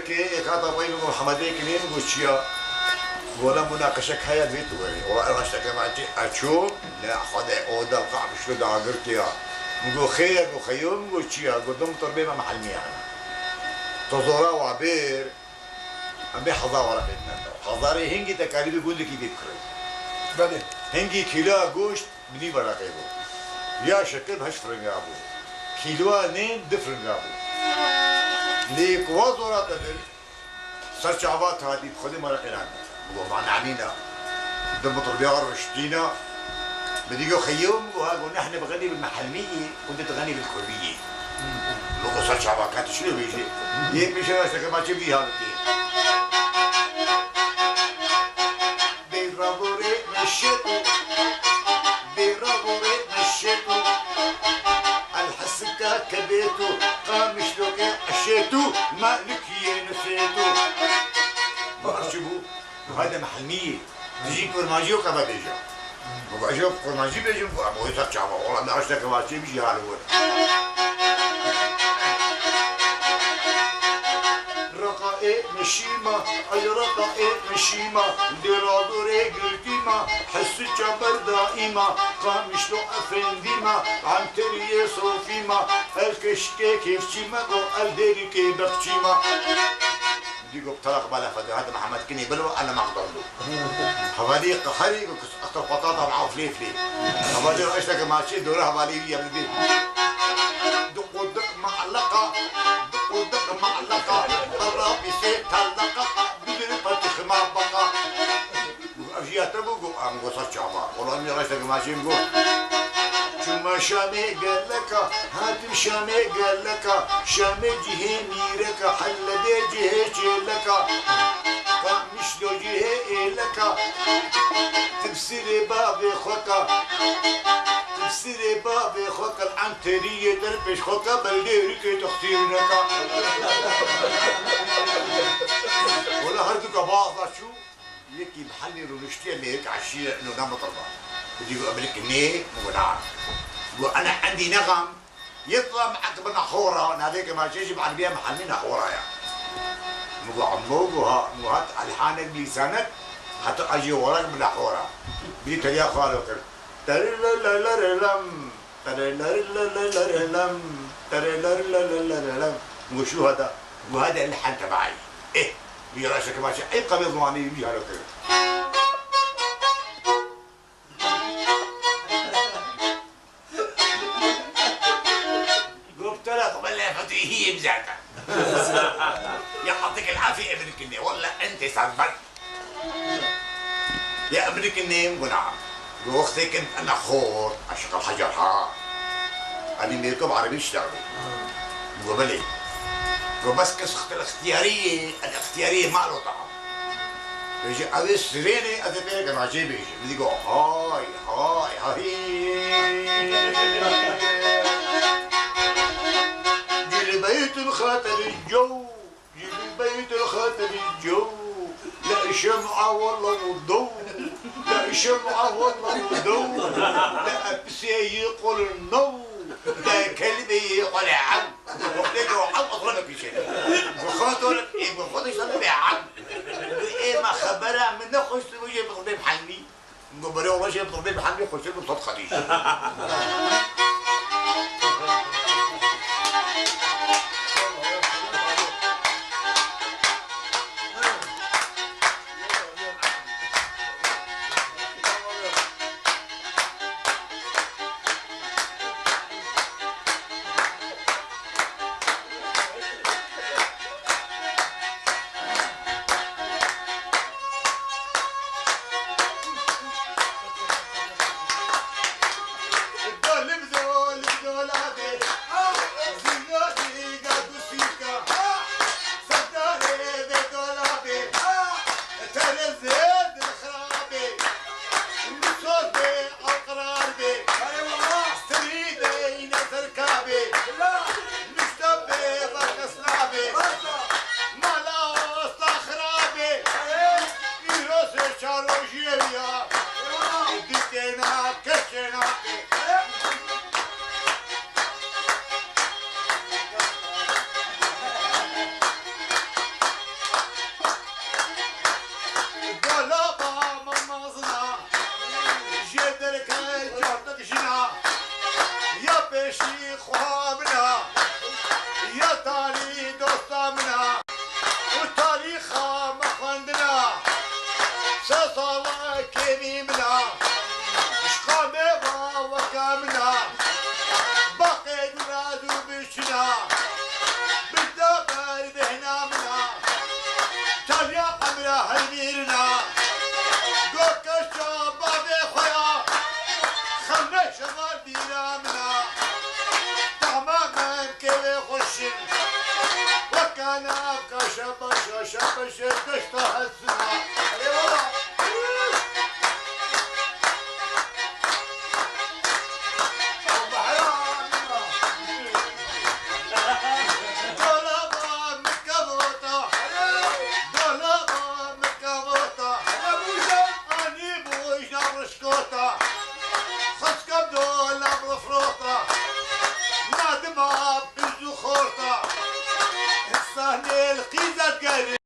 كي كاتا بين محمدي كلين وشيا ولا مناقشة هيا بيت وري والله رشتك ما أشوف لا خد أودا القاع شو دا عقرتيا نقول خير وخيوم نقول شيا قدام تربية ما محل ميانا تزورا وعبير أمي حضارة بيتنا حضارة هنجي تكاليف يقول لك يذكري بله هنجي كيلو جوشت بدي براقيبو يا شكل هش فرنجابو كيلو نين دفرنجابو ليك وزورا تدل سرچ عبات هادي بخدي مرة قلان ومعنا عنينا دم طربيار وشتينا بدي يقول خيوم وهاقول نحن بغني بالمحلمية وانت تغني بالكردية لو سرچ عبات كانت شنو بيجي يك بيجي راسك ما تشوفي هذا بيرابوري مشيتو بيرابوري مشيتو الحسكة كبيتو قام شلوكي عشيتو مالك ينفيتو بعرفشبو وهذا محلمية تجي كرماجي وكما بيجا وبعجب كرماجي بيجي ابو هيك شعبه والله ما عشتك كرماجي بيجي هالوين رقائق مشيمة أي رقائق مشيمة درادوري قلتيمة حس الجبر دائمة قامش له أفنديمة عم تريه صوفيمة الكشكي كيف شيمة الديري كي بخشيمة دي قلت طلق بلا فدي هذا محمد كني بلو أنا ما أقدر له حوالي قحري أكثر بطاطا معه فليفلي حوالي عشتك ماشي دورها حوالي يا بدي دق ودق معلقة دق ودق معلقة الرابي سيت هلقة بدري فتخ ما بقى أجيات أبوكم أم قصة شعبا والله إني عشتك ماشي نقول شما شامي قال لك هاتم شامي قال لك شامي جهي ميرك حل دي جهي شيلك قامش لو جهي لك تفسيري بابي خوكا تفسيري بابي خوكا العنترية دربش خوكا بلديرك تختيرنك ولا هردك بعض شو يكي محلي رونشتي ميك عشية انه نام طلبة بدي اقول لك ني ونعم وانا عندي نغم يطلع معك بنحورة هذيك ما تجي بعد بيها محلي نحورة يعني نقول عمو وهات الحانك بلسانك حتى اجي وراك بنحورة بدي تريا خالو كده ترلللللم ترلللللم ترلللللم وشو هذا وهذا اللحن تبعي ايه براسك ماشي اي قميص ضواني يجي على كده قلت لها طب اللي فتحي هي بذاتها يعطيك العافيه ابن كني والله انت سبت يا ابن كني ونعم واختي كنت انا خور عشق الحجر ها انا بيركب عربي اشتغل وبلي وبس كسخت الاختياريه ما له طعم يجي هذا السريني هذا بيرك ما جيبي يجي بدي يقول هاي هاي هاي جيلي بيت الخاطر الجو جيلي بيت الخاطر الجو لا شمعة والله والضو لا شمعة والله والضو لا أبسي يقول النو لا كلبي يقول عم وقتك عم أضربك بشيء بخاطرك إيه بخاطرك صار بي عم إيه ما خبرها من نخش وجه بضربي بحلمي نقول والله شيء بضربي بحلمي خش له بصوت خديج سصالة كريمنا شقامي وكامنا بقينا ذوبشنا بدنا بارد هنا منا تانيا قمرة هنيرنا قوك الشباب خويا خلنا شمال ديرامنا تماما كيف خشن وكان ابقى شبش تشتهى السنة اي والله القيزة تقري